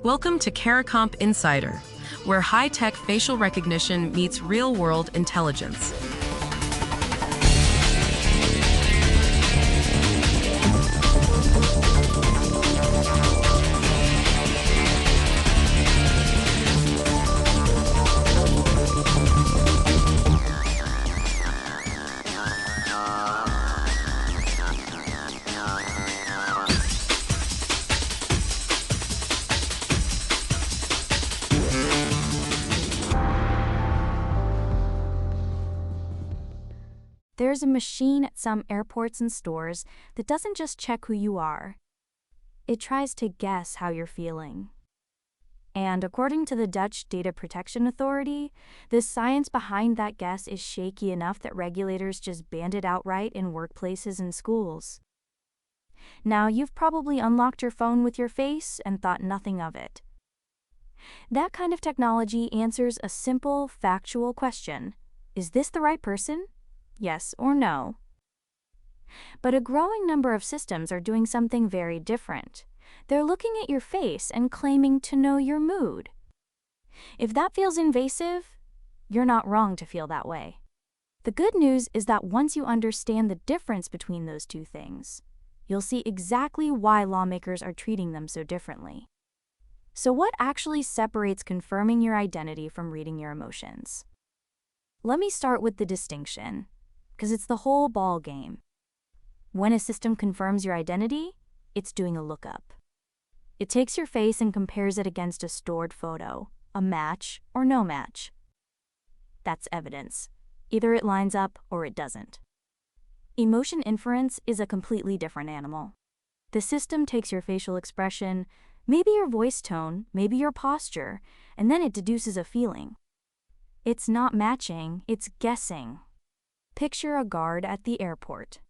Welcome to CARICOMP Insider, where high-tech facial recognition meets real-world intelligence. There's a machine at some airports and stores that doesn't just check who you are. It tries to guess how you're feeling. And according to the Dutch Data Protection Authority, the science behind that guess is shaky enough that regulators just banned it outright in workplaces and schools. Now, you've probably unlocked your phone with your face and thought nothing of it. That kind of technology answers a simple, factual question. Is this the right person? Yes or no. But a growing number of systems are doing something very different. They're looking at your face and claiming to know your mood. If that feels invasive, you're not wrong to feel that way. The good news is that once you understand the difference between those two things, you'll see exactly why lawmakers are treating them so differently. So what actually separates confirming your identity from reading your emotions? Let me start with the distinction, because it's the whole ball game. When a system confirms your identity, it's doing a lookup. It takes your face and compares it against a stored photo, a match or no match. That's evidence. Either it lines up or it doesn't. Emotion inference is a completely different animal. The system takes your facial expression, maybe your voice tone, maybe your posture, and then it deduces a feeling. It's not matching, it's guessing. Picture a guard at the airport.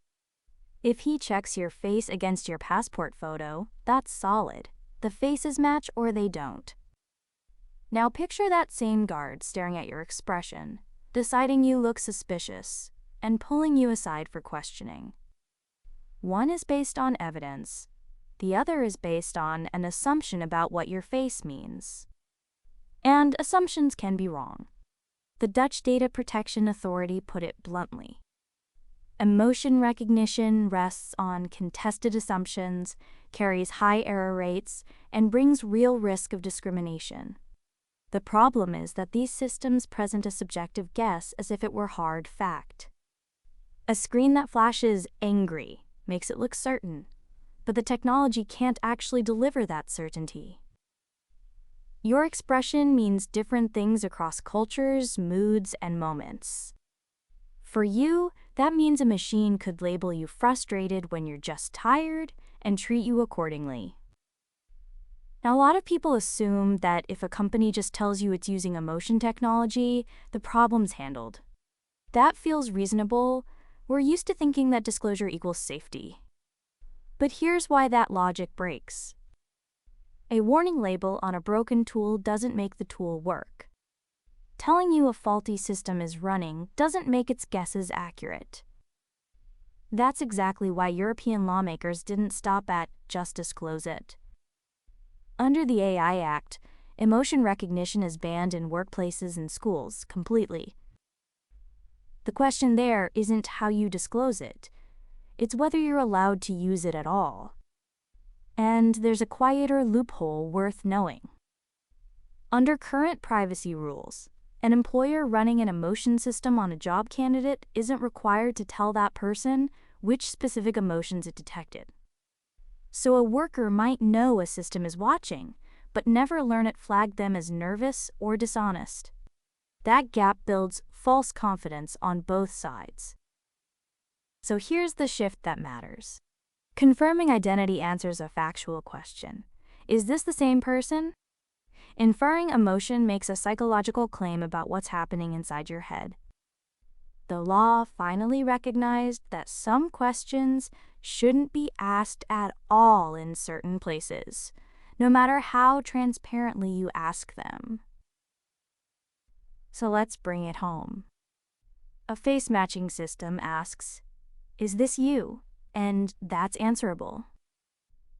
If he checks your face against your passport photo, that's solid. The faces match or they don't. Now picture that same guard staring at your expression, deciding you look suspicious, and pulling you aside for questioning. One is based on evidence. The other is based on an assumption about what your face means. And assumptions can be wrong. The Dutch Data Protection Authority put it bluntly. Emotion recognition rests on contested assumptions, carries high error rates, and brings real risk of discrimination. The problem is that these systems present a subjective guess as if it were hard fact. A screen that flashes angry makes it look certain, but the technology can't actually deliver that certainty. Your expression means different things across cultures, moods, and moments. For you, that means a machine could label you frustrated when you're just tired and treat you accordingly. Now, a lot of people assume that if a company just tells you it's using emotion technology, the problem's handled. That feels reasonable. We're used to thinking that disclosure equals safety. But here's why that logic breaks. A warning label on a broken tool doesn't make the tool work. Telling you a faulty system is running doesn't make its guesses accurate. That's exactly why European lawmakers didn't stop at just disclose it. Under the AI Act, emotion recognition is banned in workplaces and schools completely. The question there isn't how you disclose it. It's whether you're allowed to use it at all. And there's a quieter loophole worth knowing. Under current privacy rules, an employer running an emotion system on a job candidate isn't required to tell that person which specific emotions it detected. So a worker might know a system is watching, but never learn it flagged them as nervous or dishonest. That gap builds false confidence on both sides. So here's the shift that matters. Confirming identity answers a factual question. Is this the same person? Inferring emotion makes a psychological claim about what's happening inside your head. The law finally recognized that some questions shouldn't be asked at all in certain places, no matter how transparently you ask them. So let's bring it home. A face matching system asks, "Is this you?" And that's answerable.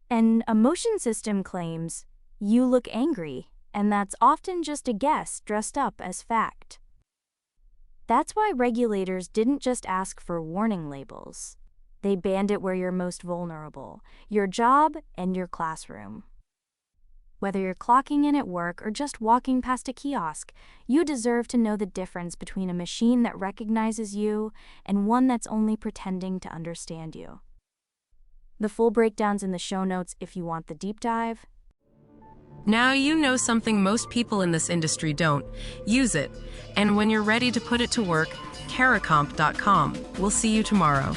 An emotion system claims, You look angry, and that's often just a guess dressed up as fact. That's why regulators didn't just ask for warning labels. They banned it where you're most vulnerable, your job and your classroom. Whether you're clocking in at work or just walking past a kiosk, you deserve to know the difference between a machine that recognizes you and one that's only pretending to understand you. The full breakdown's in the show notes if you want the deep dive. Now you know something most people in this industry don't. Use it. And when you're ready to put it to work, caracomp.com. We'll see you tomorrow.